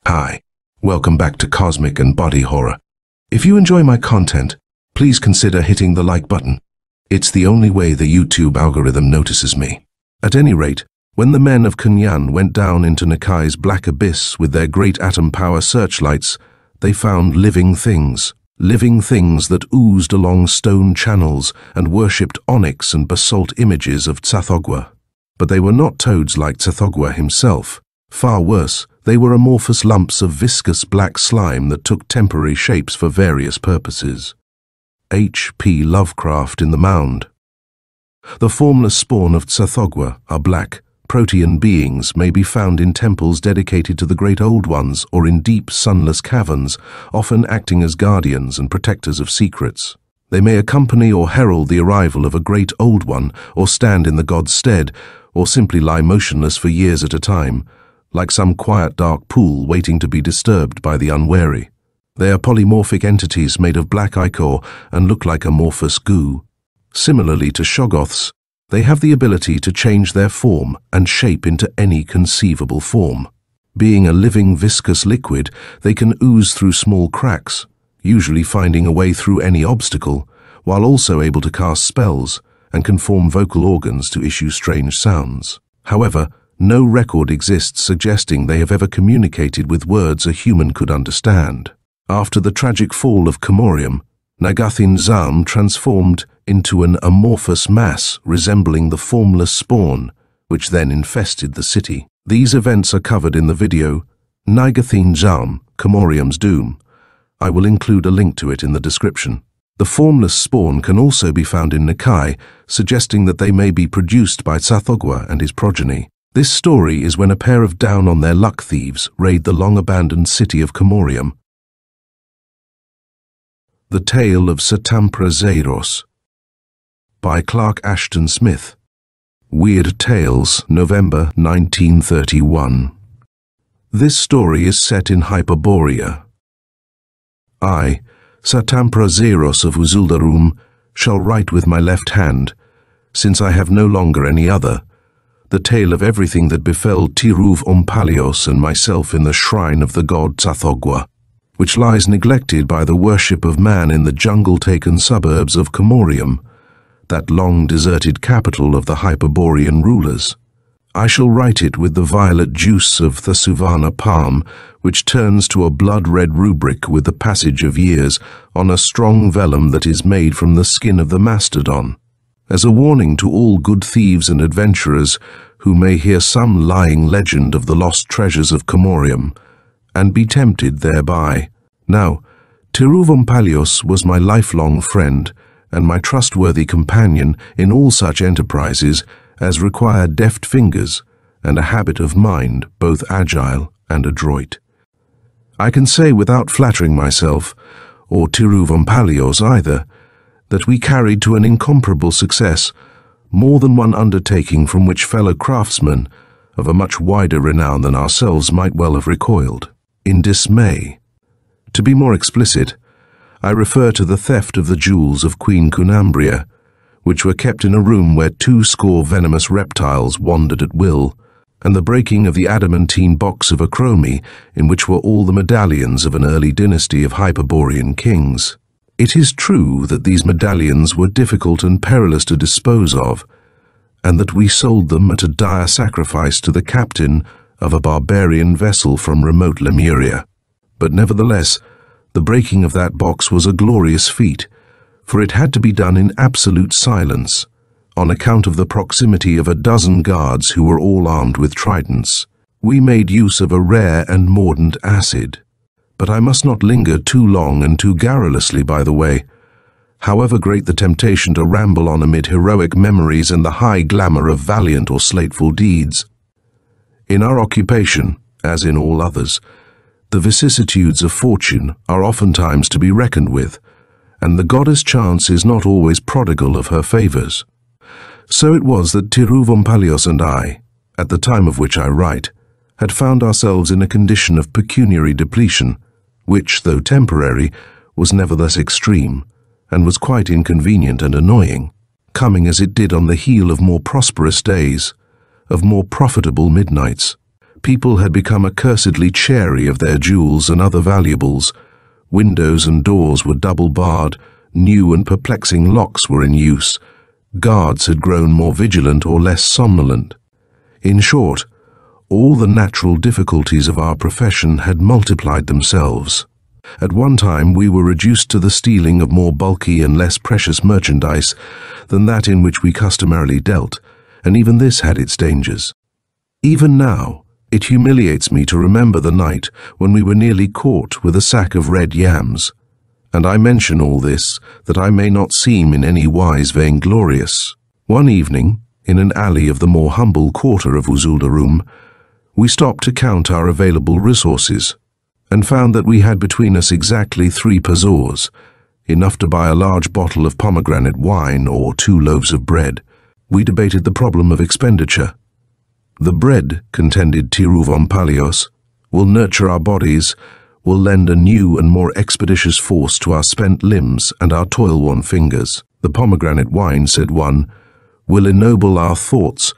Hi, welcome back to Cosmic and Body Horror. If you enjoy my content, please consider hitting the like button. It's the only way the YouTube algorithm notices me. At any rate, when the men of Kunyan went down into Nikai's black abyss with their great atom power searchlights, they found living things that oozed along stone channels and worshipped onyx and basalt images of Tsathoggua. But they were not toads like Tsathoggua himself. Far worse, they were amorphous lumps of viscous black slime that took temporary shapes for various purposes. H.P. Lovecraft in the Mound. The formless spawn of Tsathoggua are black, protean beings may be found in temples dedicated to the great old ones or in deep, sunless caverns, often acting as guardians and protectors of secrets. They may accompany or herald the arrival of a great old one, or stand in the god's stead, or simply lie motionless for years at a time, like some quiet dark pool waiting to be disturbed by the unwary. They are polymorphic entities made of black ichor and look like amorphous goo. Similarly to shoggoths, they have the ability to change their form and shape into any conceivable form. Being a living viscous liquid, they can ooze through small cracks, usually finding a way through any obstacle, while also able to cast spells and can form vocal organs to issue strange sounds. However, no record exists suggesting they have ever communicated with words a human could understand. After the tragic fall of Komorium, Nagathin Zam transformed into an amorphous mass resembling the Formless Spawn, which then infested the city. These events are covered in the video Nagathin Zam, Komorium's Doom. I will include a link to it in the description. The Formless Spawn can also be found in Nikai, suggesting that they may be produced by Tsathoggua and his progeny. This story is when a pair of down-on-their-luck thieves raid the long-abandoned city of Komorium. The Tale of Tsathoggua by Clark Ashton Smith. Weird Tales, November 1931. This story is set in Hyperborea. I, Tsathoggua of Uzuldarum, shall write with my left hand, since I have no longer any other, the tale of everything that befell Tiruv Ompalios and myself in the shrine of the god Tsathoggua, which lies neglected by the worship of man in the jungle-taken suburbs of Komorium, that long-deserted capital of the Hyperborean rulers. I shall write it with the violet juice of the Savannah palm, which turns to a blood-red rubric with the passage of years on a strong vellum that is made from the skin of the mastodon, as a warning to all good thieves and adventurers who may hear some lying legend of the lost treasures of Komorium, and be tempted thereby. Now, Tiruv Ompalios was my lifelong friend, and my trustworthy companion in all such enterprises as require deft fingers and a habit of mind both agile and adroit. I can say without flattering myself, or Tiruv Ompalios either, that we carried to an incomparable success more than one undertaking from which fellow craftsmen of a much wider renown than ourselves might well have recoiled, in dismay. To be more explicit, I refer to the theft of the jewels of Queen Cunambria, which were kept in a room where 200 venomous reptiles wandered at will, and the breaking of the adamantine box of Acromi, in which were all the medallions of an early dynasty of Hyperborean kings. It is true that these medallions were difficult and perilous to dispose of, and that we sold them at a dire sacrifice to the captain of a barbarian vessel from remote Lemuria. But nevertheless, the breaking of that box was a glorious feat, for it had to be done in absolute silence, on account of the proximity of a dozen guards who were all armed with tridents. We made use of a rare and mordant acid. But I must not linger too long and too garrulously by the way, however great the temptation to ramble on amid heroic memories and the high glamour of valiant or slateful deeds. In our occupation, as in all others, the vicissitudes of fortune are oftentimes to be reckoned with, and the goddess Chance is not always prodigal of her favors. So it was that Tiruv Ompalios and I, at the time of which I write, had found ourselves in a condition of pecuniary depletion, which, though temporary, was nevertheless extreme, and was quite inconvenient and annoying, coming as it did on the heel of more prosperous days, of more profitable midnights, People had become accursedly chary of their jewels and other valuables. Windows and doors were double-barred, new and perplexing locks were in use. Guards had grown more vigilant or less somnolent. In short, all the natural difficulties of our profession had multiplied themselves. At one time we were reduced to the stealing of more bulky and less precious merchandise than that in which we customarily dealt, and even this had its dangers. Even now, it humiliates me to remember the night when we were nearly caught with a sack of red yams. And I mention all this that I may not seem in any wise vainglorious. One evening, in an alley of the more humble quarter of oozed, we stopped to count our available resources, and found that we had between us exactly 3 pazors, enough to buy a large bottle of pomegranate wine or 2 loaves of bread. We debated the problem of expenditure. The bread, contended Tiruvon, will nurture our bodies, will lend a new and more expeditious force to our spent limbs and our toil-worn fingers. The pomegranate wine, said one, will ennoble our thoughts,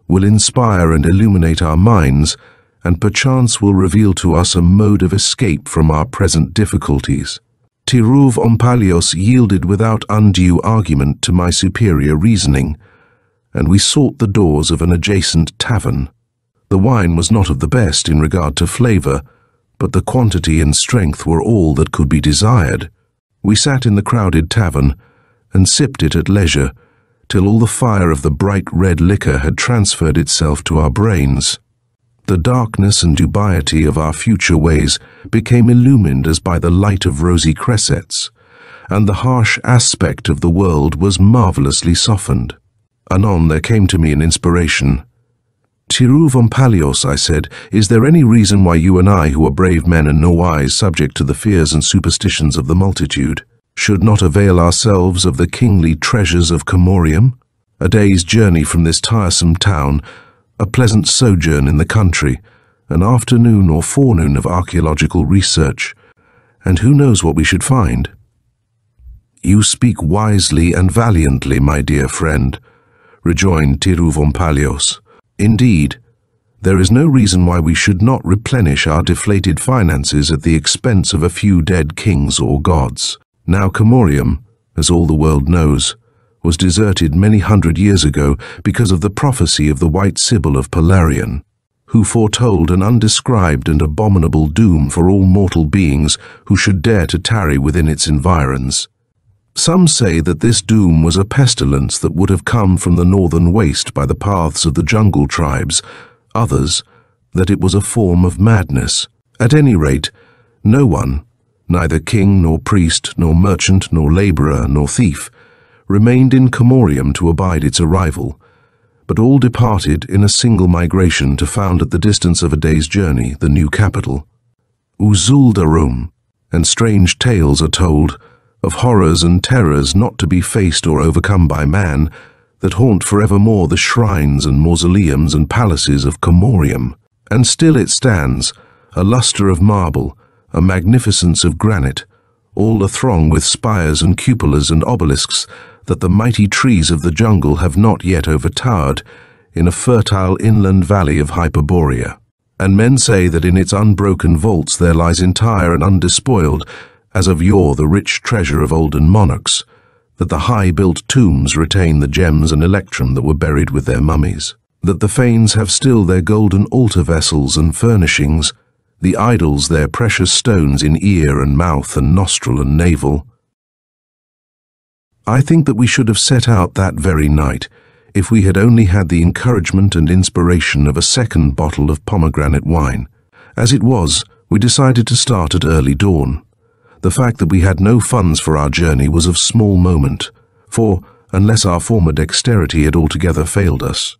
will inspire and illuminate our minds, and perchance will reveal to us a mode of escape from our present difficulties. Tiruvon yielded without undue argument to my superior reasoning, and we sought the doors of an adjacent tavern. The wine was not of the best in regard to flavor, but the quantity and strength were all that could be desired. We sat in the crowded tavern and sipped it at leisure, till all the fire of the bright red liquor had transferred itself to our brains. The darkness and dubiety of our future ways became illumined as by the light of rosy cressets, and the harsh aspect of the world was marvelously softened. Anon there came to me an inspiration. Tiruvon, I said, is there any reason why you and I, who are brave men and nowise subject to the fears and superstitions of the multitude, should not avail ourselves of the kingly treasures of Comorium? A day's journey from this tiresome town, a pleasant sojourn in the country, an afternoon or forenoon of archaeological research, and who knows what we should find? You speak wisely and valiantly, my dear friend, rejoined Tiruvon. Indeed, there is no reason why we should not replenish our deflated finances at the expense of a few dead kings or gods. Now Comorium, as all the world knows, was deserted many hundred years ago because of the prophecy of the White Sibyl of Polarion, who foretold an undescribed and abominable doom for all mortal beings who should dare to tarry within its environs. Some say that this doom was a pestilence that would have come from the northern waste by the paths of the jungle tribes, others that it was a form of madness. At any rate, no one, neither king nor priest nor merchant nor laborer nor thief, remained in Comorium to abide its arrival, but all departed in a single migration to found at the distance of a day's journey the new capital, oozed, and strange tales are told of horrors and terrors not to be faced or overcome by man, that haunt forevermore the shrines and mausoleums and palaces of Comorium. And still it stands, a lustre of marble, a magnificence of granite, all athrong with spires and cupolas and obelisks that the mighty trees of the jungle have not yet overtowered, in a fertile inland valley of Hyperborea. And men say that in its unbroken vaults there lies entire and undespoiled, as of yore the rich treasure of olden monarchs, that the high-built tombs retain the gems and electrum that were buried with their mummies, that the fanes have still their golden altar vessels and furnishings, the idols their precious stones in ear and mouth and nostril and navel. I think that we should have set out that very night, if we had only had the encouragement and inspiration of a second bottle of pomegranate wine. As it was, we decided to start at early dawn. The fact that we had no funds for our journey was of small moment, for, unless our former dexterity had altogether failed us,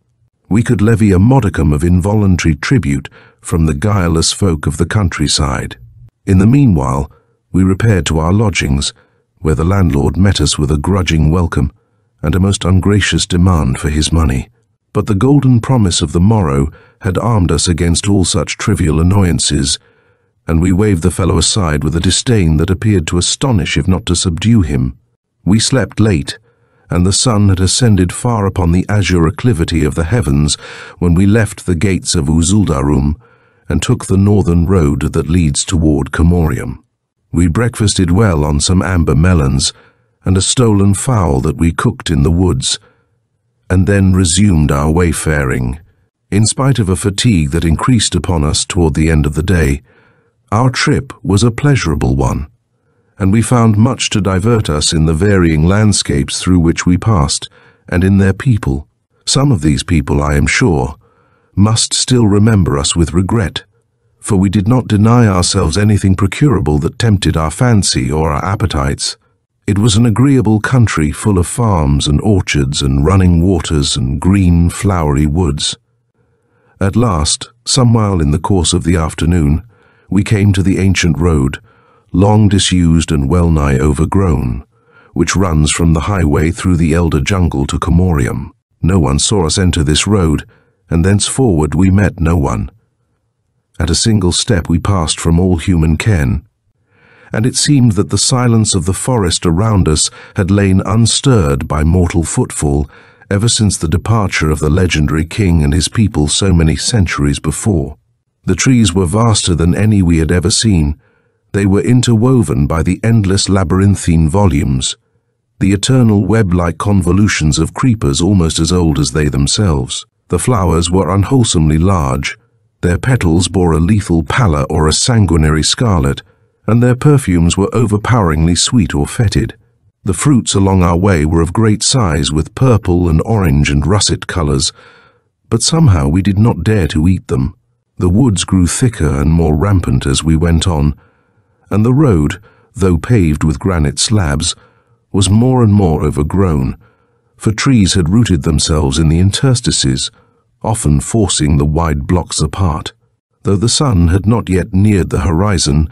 we could levy a modicum of involuntary tribute from the guileless folk of the countryside. In the meanwhile, we repaired to our lodgings, where the landlord met us with a grudging welcome and a most ungracious demand for his money. But the golden promise of the morrow had armed us against all such trivial annoyances, and we waved the fellow aside with a disdain that appeared to astonish if not to subdue him. We slept late, and the sun had ascended far upon the azure acclivity of the heavens when we left the gates of Uzuldarum and took the northern road that leads toward Comorium. We breakfasted well on some amber melons and a stolen fowl that we cooked in the woods, and then resumed our wayfaring. In spite of a fatigue that increased upon us toward the end of the day, our trip was a pleasurable one, and we found much to divert us in the varying landscapes through which we passed, and in their people. Some of these people, I am sure, must still remember us with regret, for we did not deny ourselves anything procurable that tempted our fancy or our appetites. It was an agreeable country full of farms and orchards and running waters and green, flowery woods. At last, some while in the course of the afternoon, we came to the ancient road, long disused and well-nigh overgrown, which runs from the highway through the elder jungle to Comorium. No one saw us enter this road, and thenceforward we met no one. At a single step we passed from all human ken, and it seemed that the silence of the forest around us had lain unstirred by mortal footfall ever since the departure of the legendary king and his people so many centuries before. The trees were vaster than any we had ever seen. They were interwoven by the endless labyrinthine volumes, the eternal web-like convolutions of creepers almost as old as they themselves. The flowers were unwholesomely large, their petals bore a lethal pallor or a sanguinary scarlet, and their perfumes were overpoweringly sweet or fetid. The fruits along our way were of great size, with purple and orange and russet colors, but somehow we did not dare to eat them. The woods grew thicker and more rampant as we went on, and the road, though paved with granite slabs, was more and more overgrown, for trees had rooted themselves in the interstices, often forcing the wide blocks apart. Though the sun had not yet neared the horizon,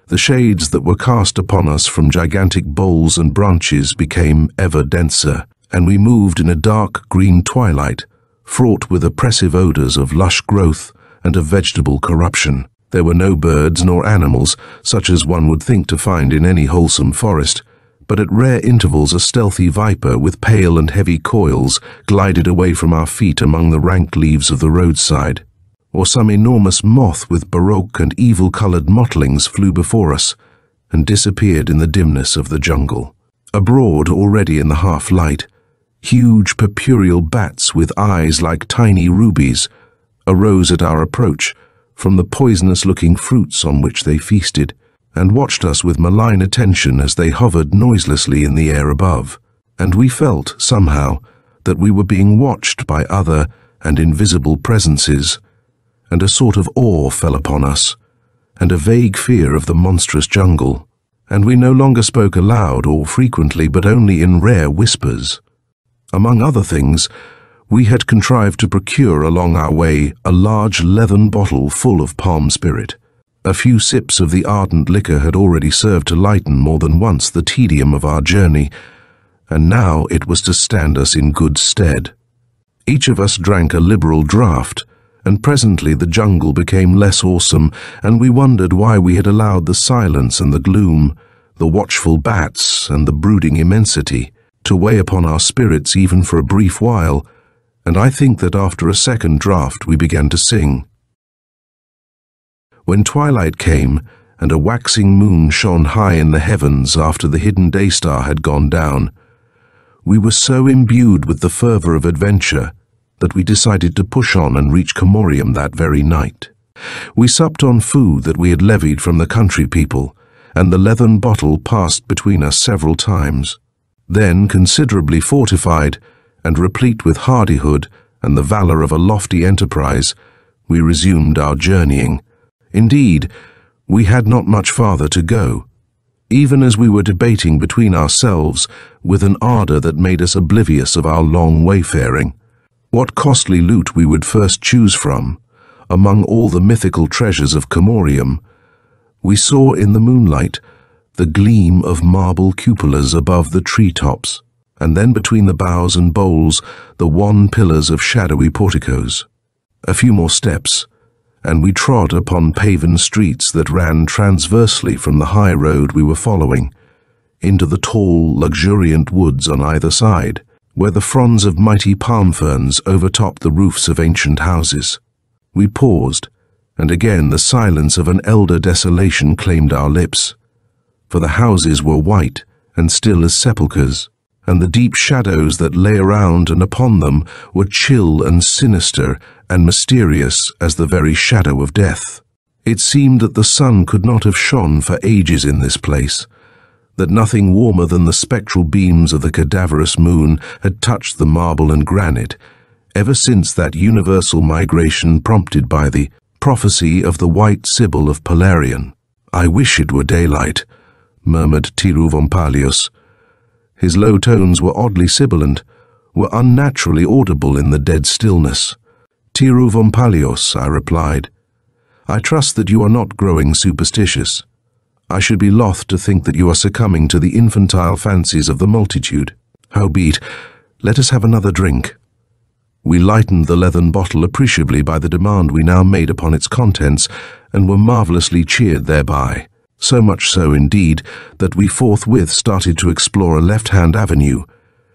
the shades that were cast upon us from gigantic boles and branches became ever denser, and we moved in a dark green twilight, fraught with oppressive odors of lush growth and of vegetable corruption. There were no birds nor animals, such as one would think to find in any wholesome forest, but at rare intervals a stealthy viper with pale and heavy coils glided away from our feet among the rank leaves of the roadside, or some enormous moth with baroque and evil-colored mottlings flew before us and disappeared in the dimness of the jungle. Abroad, already in the half-light, huge purpureal bats with eyes like tiny rubies arose at our approach from the poisonous-looking fruits on which they feasted, and watched us with malign attention as they hovered noiselessly in the air above. And we felt, somehow, that we were being watched by other and invisible presences, and a sort of awe fell upon us, and a vague fear of the monstrous jungle, and we no longer spoke aloud or frequently, but only in rare whispers. Among other things, we had contrived to procure along our way a large leathern bottle full of palm spirit. A few sips of the ardent liquor had already served to lighten more than once the tedium of our journey, and now it was to stand us in good stead. Each of us drank a liberal draught, and presently the jungle became less awesome, and we wondered why we had allowed the silence and the gloom, the watchful bats and the brooding immensity, to weigh upon our spirits even for a brief while, and I think that after a second draught we began to sing. When twilight came, and a waxing moon shone high in the heavens after the hidden day-star had gone down, we were so imbued with the fervor of adventure that we decided to push on and reach Comorium that very night. We supped on food that we had levied from the country people, and the leathern bottle passed between us several times. Then, considerably fortified, and replete with hardihood and the valor of a lofty enterprise, we resumed our journeying. Indeed, we had not much farther to go, even as we were debating between ourselves with an ardor that made us oblivious of our long wayfaring, what costly loot we would first choose from. Among all the mythical treasures of Comorium, we saw in the moonlight the gleam of marble cupolas above the tree-tops, and then between the boughs and boles the wan pillars of shadowy porticos. A few more steps, and we trod upon paven streets that ran transversely from the high road we were following, into the tall, luxuriant woods on either side, where the fronds of mighty palm ferns overtopped the roofs of ancient houses. We paused, and again the silence of an elder desolation claimed our lips, for the houses were white and still as sepulchres, and the deep shadows that lay around and upon them were chill and sinister and mysterious as the very shadow of death. It seemed that the sun could not have shone for ages in this place, that nothing warmer than the spectral beams of the cadaverous moon had touched the marble and granite, ever since that universal migration prompted by the prophecy of the white Sibyl of Polarion. "I wish it were daylight," murmured Tiruvompalius. His low tones were oddly sibilant, were unnaturally audible in the dead stillness. "Tiruvompalius," I replied, "I trust that you are not growing superstitious. I should be loth to think that you are succumbing to the infantile fancies of the multitude. Howbeit, let us have another drink." We lightened the leathern bottle appreciably by the demand we now made upon its contents, and were marvelously cheered thereby. So much so, indeed, that we forthwith started to explore a left-hand avenue,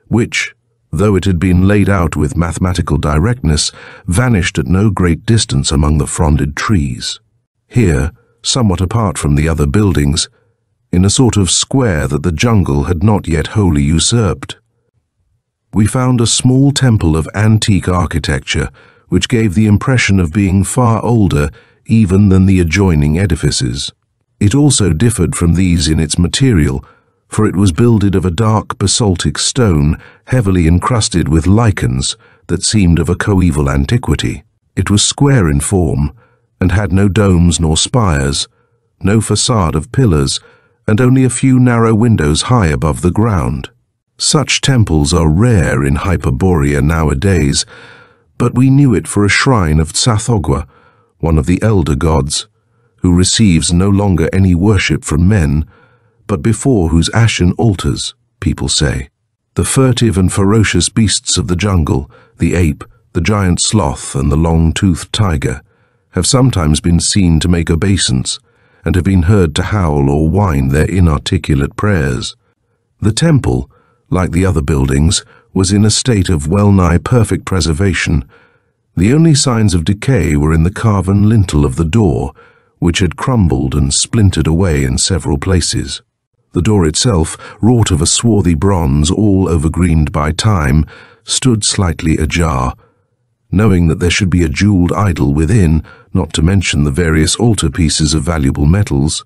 which, though it had been laid out with mathematical directness, vanished at no great distance among the fronded trees. Here, somewhat apart from the other buildings, in a sort of square that the jungle had not yet wholly usurped, we found a small temple of antique architecture, which gave the impression of being far older even than the adjoining edifices. It also differed from these in its material, for it was builded of a dark basaltic stone heavily encrusted with lichens that seemed of a coeval antiquity. It was square in form, and had no domes nor spires, no facade of pillars, and only a few narrow windows high above the ground. Such temples are rare in Hyperborea nowadays, but we knew it for a shrine of Tsathoggua, one of the elder gods, who receives no longer any worship from men, but before whose ashen altars, people say, the furtive and ferocious beasts of the jungle, the ape, the giant sloth, and the long-toothed tiger, have sometimes been seen to make obeisance, and have been heard to howl or whine their inarticulate prayers. The temple, like the other buildings, was in a state of well-nigh perfect preservation. The only signs of decay were in the carven lintel of the door, which had crumbled and splintered away in several places. The door itself, wrought of a swarthy bronze all overgreened by time, stood slightly ajar. Knowing that there should be a jeweled idol within, not to mention the various altar pieces of valuable metals,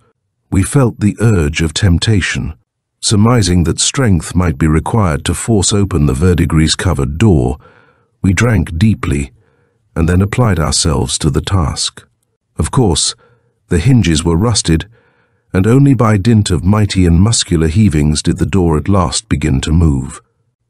we felt the urge of temptation. Surmising that strength might be required to force open the verdigris-covered door, we drank deeply, and then applied ourselves to the task. Of course, the hinges were rusted, and only by dint of mighty and muscular heavings did the door at last begin to move.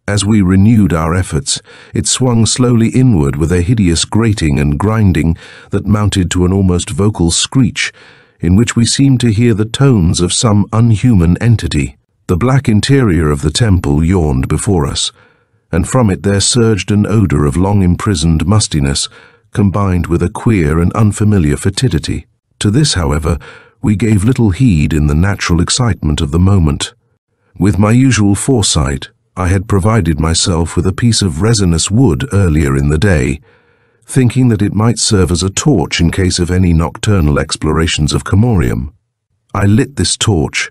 As we renewed our efforts, it swung slowly inward with a hideous grating and grinding that mounted to an almost vocal screech, in which we seemed to hear the tones of some unhuman entity. The black interior of the temple yawned before us, and from it there surged an odor of long-imprisoned mustiness, combined with a queer and unfamiliar fetidity. To this, however, we gave little heed in the natural excitement of the moment. With my usual foresight, I had provided myself with a piece of resinous wood earlier in the day, thinking that it might serve as a torch in case of any nocturnal explorations of Comorium. I lit this torch,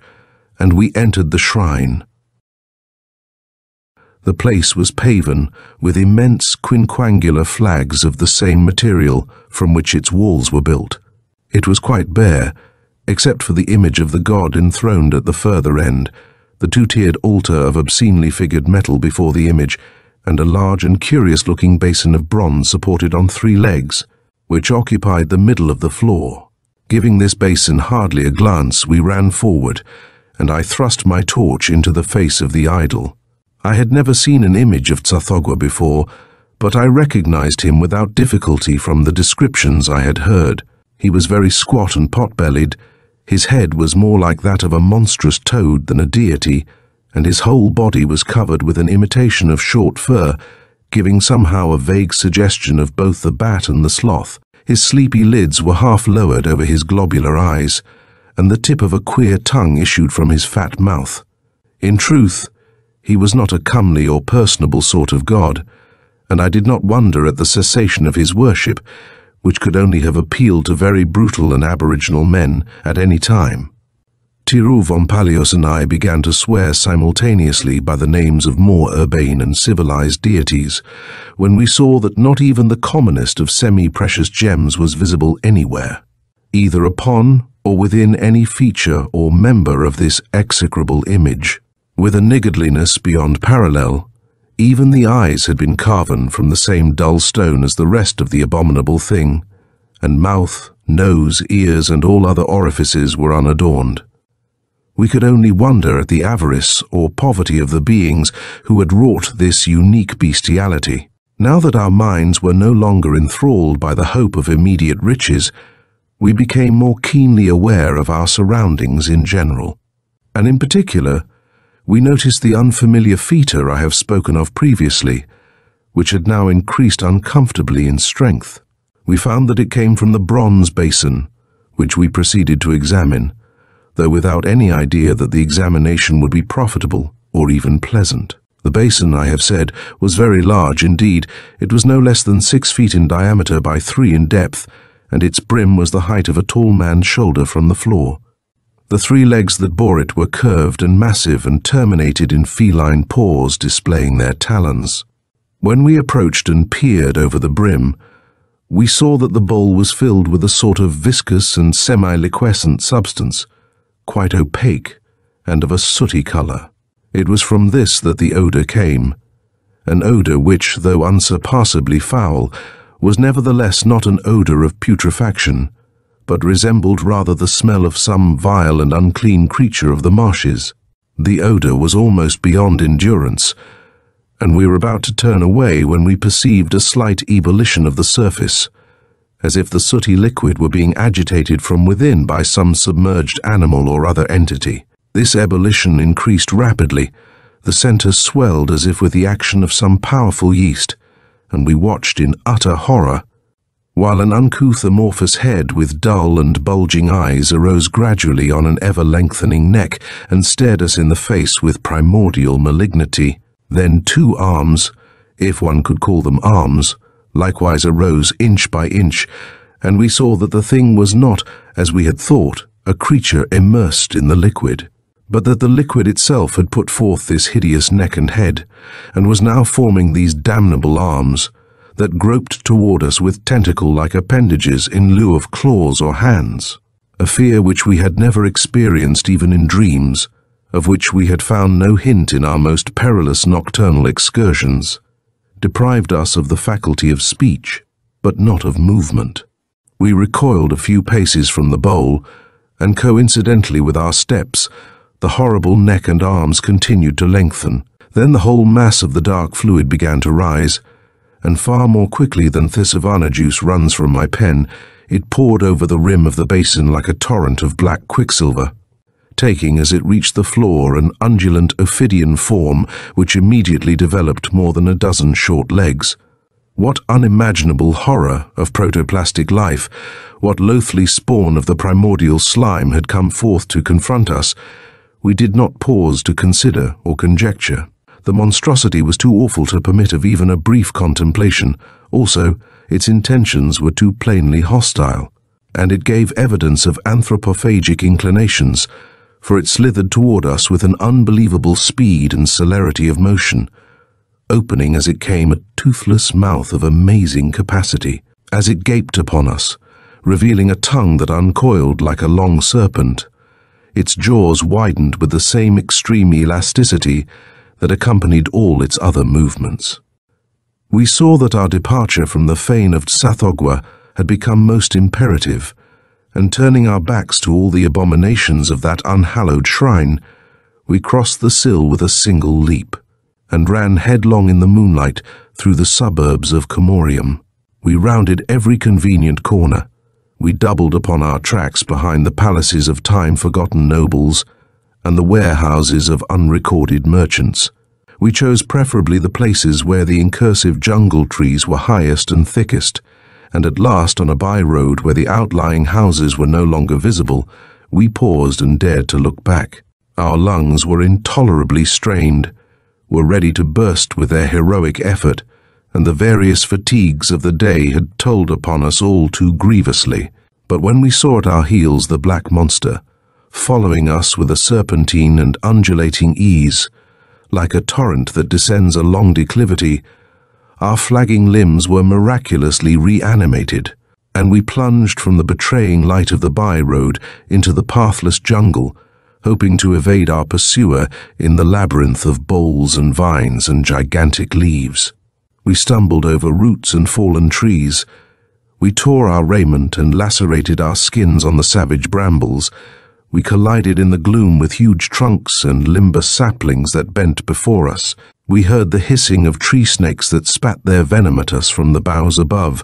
and we entered the shrine. The place was paven with immense quinquangular flags of the same material from which its walls were built. It was quite bare, except for the image of the god enthroned at the further end, the two-tiered altar of obscenely figured metal before the image, and a large and curious-looking basin of bronze supported on 3 legs, which occupied the middle of the floor. Giving this basin hardly a glance, we ran forward, and I thrust my torch into the face of the idol. I had never seen an image of Tsathoggua before, but I recognized him without difficulty from the descriptions I had heard. He was very squat and pot-bellied. His head was more like that of a monstrous toad than a deity, and his whole body was covered with an imitation of short fur, giving somehow a vague suggestion of both the bat and the sloth. His sleepy lids were half lowered over his globular eyes, and the tip of a queer tongue issued from his fat mouth. In truth, he was not a comely or personable sort of god, and I did not wonder at the cessation of his worship, which could only have appealed to very brutal and aboriginal men at any time. Tiru Vompalios and I began to swear simultaneously by the names of more urbane and civilized deities, when we saw that not even the commonest of semi-precious gems was visible anywhere, either upon or within any feature or member of this execrable image. With a niggardliness beyond parallel, even the eyes had been carven from the same dull stone as the rest of the abominable thing, and mouth, nose, ears, and all other orifices were unadorned. We could only wonder at the avarice or poverty of the beings who had wrought this unique bestiality. Now that our minds were no longer enthralled by the hope of immediate riches, we became more keenly aware of our surroundings in general. And in particular, we noticed the unfamiliar fetor I have spoken of previously, which had now increased uncomfortably in strength. We found that it came from the bronze basin, which we proceeded to examine, though without any idea that the examination would be profitable or even pleasant. The basin, I have said, was very large indeed. It was no less than 6 feet in diameter by 3 in depth, and its brim was the height of a tall man's shoulder from the floor. The 3 legs that bore it were curved and massive and terminated in feline paws displaying their talons. When we approached and peered over the brim, we saw that the bowl was filled with a sort of viscous and semi-liquescent substance, quite opaque and of a sooty color. It was from this that the odor came, an odor which, though unsurpassably foul, was nevertheless not an odor of putrefaction, but resembled rather the smell of some vile and unclean creature of the marshes. The odor was almost beyond endurance, and we were about to turn away when we perceived a slight ebullition of the surface, as if the sooty liquid were being agitated from within by some submerged animal or other entity. This ebullition increased rapidly. The center swelled as if with the action of some powerful yeast, and we watched in utter horror, while an uncouth amorphous head with dull and bulging eyes arose gradually on an ever-lengthening neck and stared us in the face with primordial malignity. Then 2 arms, if one could call them arms, likewise arose inch by inch, and we saw that the thing was not, as we had thought, a creature immersed in the liquid, but that the liquid itself had put forth this hideous neck and head, and was now forming these damnable arms, that groped toward us with tentacle-like appendages in lieu of claws or hands. A fear which we had never experienced even in dreams, of which we had found no hint in our most perilous nocturnal excursions, deprived us of the faculty of speech, but not of movement. We recoiled a few paces from the bowl, and coincidentally with our steps, the horrible neck and arms continued to lengthen. Then the whole mass of the dark fluid began to rise, and far more quickly than Tsathoggua juice runs from my pen, it poured over the rim of the basin like a torrent of black quicksilver, taking as it reached the floor an undulant ophidian form which immediately developed more than a dozen short legs. What unimaginable horror of protoplastic life, what loathly spawn of the primordial slime had come forth to confront us, we did not pause to consider or conjecture. The monstrosity was too awful to permit of even a brief contemplation. Also, its intentions were too plainly hostile, and it gave evidence of anthropophagic inclinations, for it slithered toward us with an unbelievable speed and celerity of motion, opening as it came a toothless mouth of amazing capacity. As it gaped upon us, revealing a tongue that uncoiled like a long serpent, its jaws widened with the same extreme elasticity that accompanied all its other movements. We saw that our departure from the fane of Tsathoggua had become most imperative, and turning our backs to all the abominations of that unhallowed shrine, we crossed the sill with a single leap, and ran headlong in the moonlight through the suburbs of Comorium. We rounded every convenient corner. We doubled upon our tracks behind the palaces of time-forgotten nobles and the warehouses of unrecorded merchants. We chose preferably the places where the incursive jungle trees were highest and thickest, and at last on a by-road where the outlying houses were no longer visible, we paused and dared to look back. Our lungs were intolerably strained, were ready to burst with their heroic effort, and the various fatigues of the day had told upon us all too grievously. But when we saw at our heels the black monster, following us with a serpentine and undulating ease, like a torrent that descends a long declivity, our flagging limbs were miraculously reanimated, and we plunged from the betraying light of the by-road into the pathless jungle, hoping to evade our pursuer in the labyrinth of boles and vines and gigantic leaves. We stumbled over roots and fallen trees. We tore our raiment and lacerated our skins on the savage brambles. We collided in the gloom with huge trunks and limber saplings that bent before us. We heard the hissing of tree snakes that spat their venom at us from the boughs above,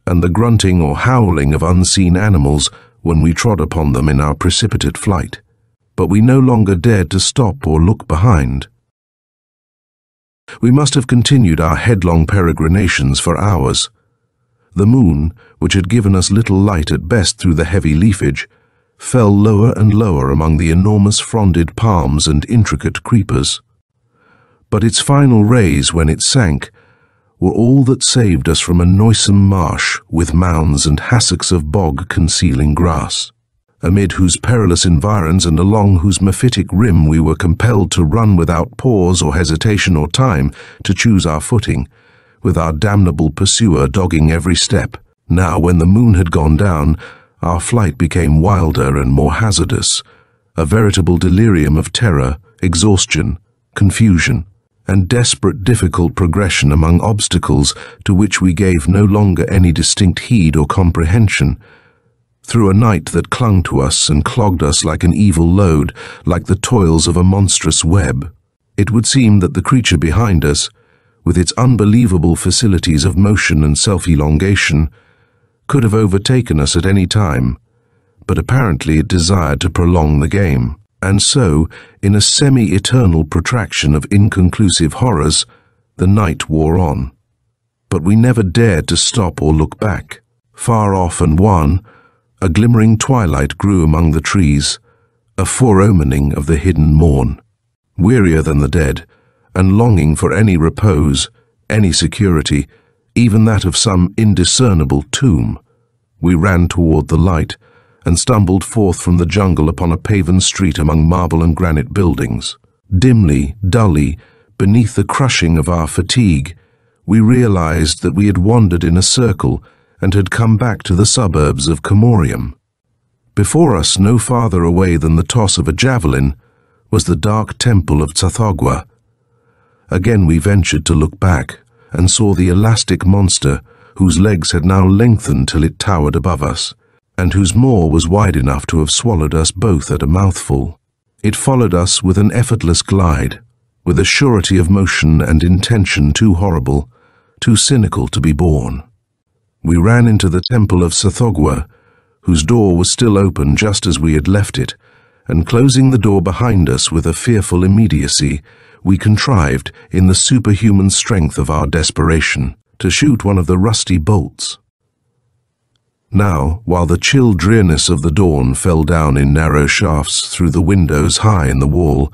and the grunting or howling of unseen animals when we trod upon them in our precipitate flight. But we no longer dared to stop or look behind. We must have continued our headlong peregrinations for hours. The moon, which had given us little light at best through the heavy leafage, fell lower and lower among the enormous fronded palms and intricate creepers. But its final rays, when it sank, were all that saved us from a noisome marsh with mounds and hassocks of bog concealing grass, amid whose perilous environs and along whose mephitic rim we were compelled to run without pause or hesitation or time to choose our footing, with our damnable pursuer dogging every step. Now, when the moon had gone down, our flight became wilder and more hazardous, a veritable delirium of terror, exhaustion, confusion, and desperate difficult progression among obstacles to which we gave no longer any distinct heed or comprehension, through a night that clung to us and clogged us like an evil load, like the toils of a monstrous web. It would seem that the creature behind us, with its unbelievable facilities of motion and self-elongation, could have overtaken us at any time, but apparently it desired to prolong the game. And so, in a semi-eternal protraction of inconclusive horrors, the night wore on. But we never dared to stop or look back. Far off and wan, a glimmering twilight grew among the trees, a foreomening of the hidden morn. Wearier than the dead, and longing for any repose, any security, even that of some indiscernible tomb, we ran toward the light, and stumbled forth from the jungle upon a paven street among marble and granite buildings. Dimly, dully, beneath the crushing of our fatigue, we realized that we had wandered in a circle and had come back to the suburbs of Comorium. Before us, no farther away than the toss of a javelin, was the dark temple of Tsathoggua. Again we ventured to look back, and saw the elastic monster, whose legs had now lengthened till it towered above us, and whose maw was wide enough to have swallowed us both at a mouthful. It followed us with an effortless glide, with a surety of motion and intention too horrible, too cynical to be borne. We ran into the temple of Tsathoggua, whose door was still open just as we had left it, and closing the door behind us with a fearful immediacy, we contrived, in the superhuman strength of our desperation, to shoot one of the rusty bolts. Now, while the chill drearness of the dawn fell down in narrow shafts through the windows high in the wall,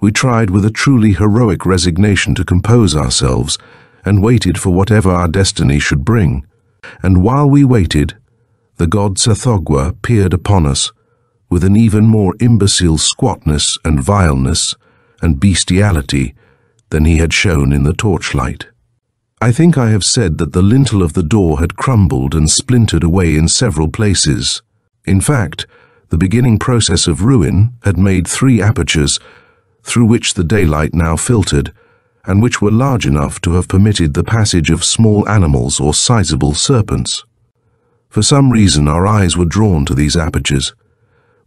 we tried with a truly heroic resignation to compose ourselves, and waited for whatever our destiny should bring. And while we waited, the god Tsathoggua peered upon us, with an even more imbecile squatness and vileness and bestiality than he had shown in the torchlight. I think I have said that the lintel of the door had crumbled and splintered away in several places. In fact, the beginning process of ruin had made 3 apertures through which the daylight now filtered, and which were large enough to have permitted the passage of small animals or sizable serpents. For some reason our eyes were drawn to these apertures.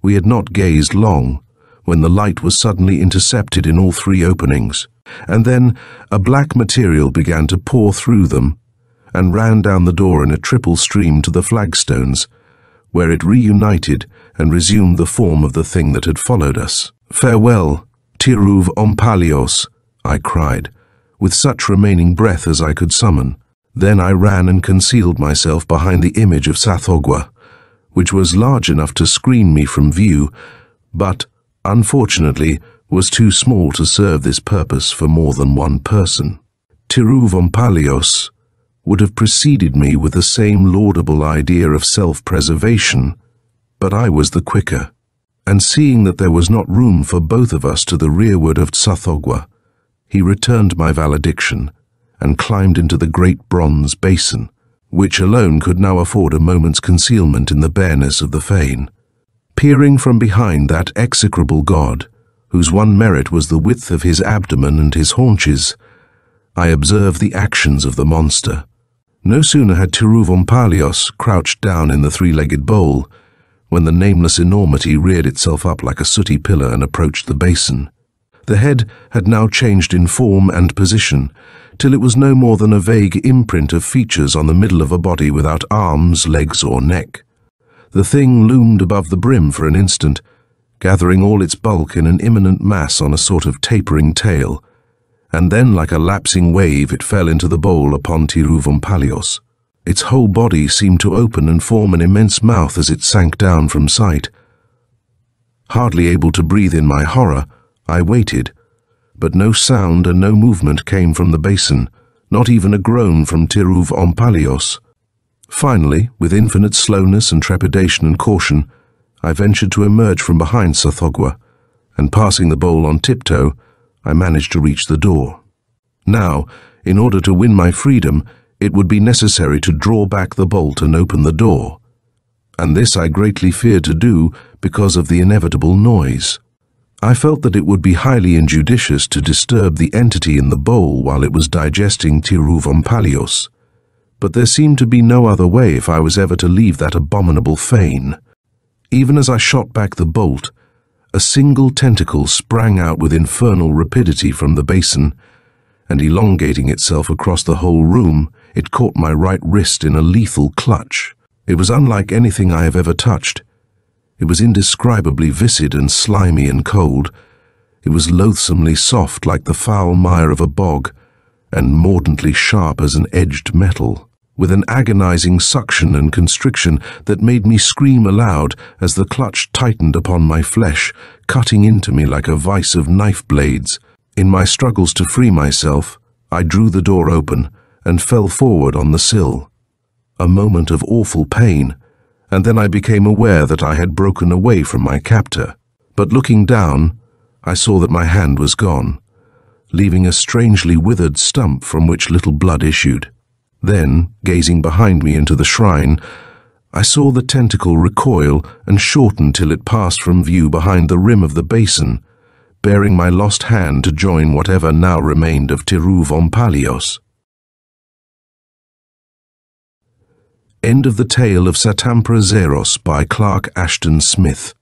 We had not gazed long, when the light was suddenly intercepted in all 3 openings, and then a black material began to pour through them, and ran down the door in a triple stream to the flagstones, where it reunited and resumed the form of the thing that had followed us. "Farewell, Tiruv Ompalios," I cried, with such remaining breath as I could summon. Then I ran and concealed myself behind the image of Tsathoggua, which was large enough to screen me from view, but, unfortunately, was too small to serve this purpose for more than one person. Tiruvempalios would have preceded me with the same laudable idea of self-preservation, but I was the quicker, and seeing that there was not room for both of us to the rearward of Tsathoggua, he returned my valediction and climbed into the great bronze basin, which alone could now afford a moment's concealment in the bareness of the fane. Peering from behind that execrable god, whose one merit was the width of his abdomen and his haunches, I observed the actions of the monster. No sooner had Tiruvempalios crouched down in the three-legged bowl, when the nameless enormity reared itself up like a sooty pillar and approached the basin. The head had now changed in form and position, till it was no more than a vague imprint of features on the middle of a body without arms, legs, or neck. The thing loomed above the brim for an instant, gathering all its bulk in an imminent mass on a sort of tapering tail, and then like a lapsing wave it fell into the bowl upon Tiruvempalios. Its whole body seemed to open and form an immense mouth as it sank down from sight. Hardly able to breathe in my horror, I waited, but no sound and no movement came from the basin, not even a groan from Tiruvempalios. Finally, with infinite slowness and trepidation and caution, I ventured to emerge from behind Tsathoggua, and passing the bowl on tiptoe, I managed to reach the door. Now, in order to win my freedom, it would be necessary to draw back the bolt and open the door, and this I greatly feared to do because of the inevitable noise. I felt that it would be highly injudicious to disturb the entity in the bowl while it was digesting Tiruvempalios, but there seemed to be no other way if I was ever to leave that abominable fane. Even as I shot back the bolt, a single tentacle sprang out with infernal rapidity from the basin, and elongating itself across the whole room, it caught my right wrist in a lethal clutch. It was unlike anything I have ever touched. It was indescribably viscid and slimy and cold. It was loathsomely soft like the foul mire of a bog, and mordantly sharp as an edged metal, with an agonizing suction and constriction that made me scream aloud as the clutch tightened upon my flesh, cutting into me like a vice of knife blades. In my struggles to free myself, I drew the door open and fell forward on the sill. A moment of awful pain, and then I became aware that I had broken away from my captor. But looking down, I saw that my hand was gone, leaving a strangely withered stump from which little blood issued. Then, gazing behind me into the shrine, I saw the tentacle recoil and shorten till it passed from view behind the rim of the basin, bearing my lost hand to join whatever now remained of Tiruvempalios. End of the Tale of Tsathoggua by Clark Ashton Smith.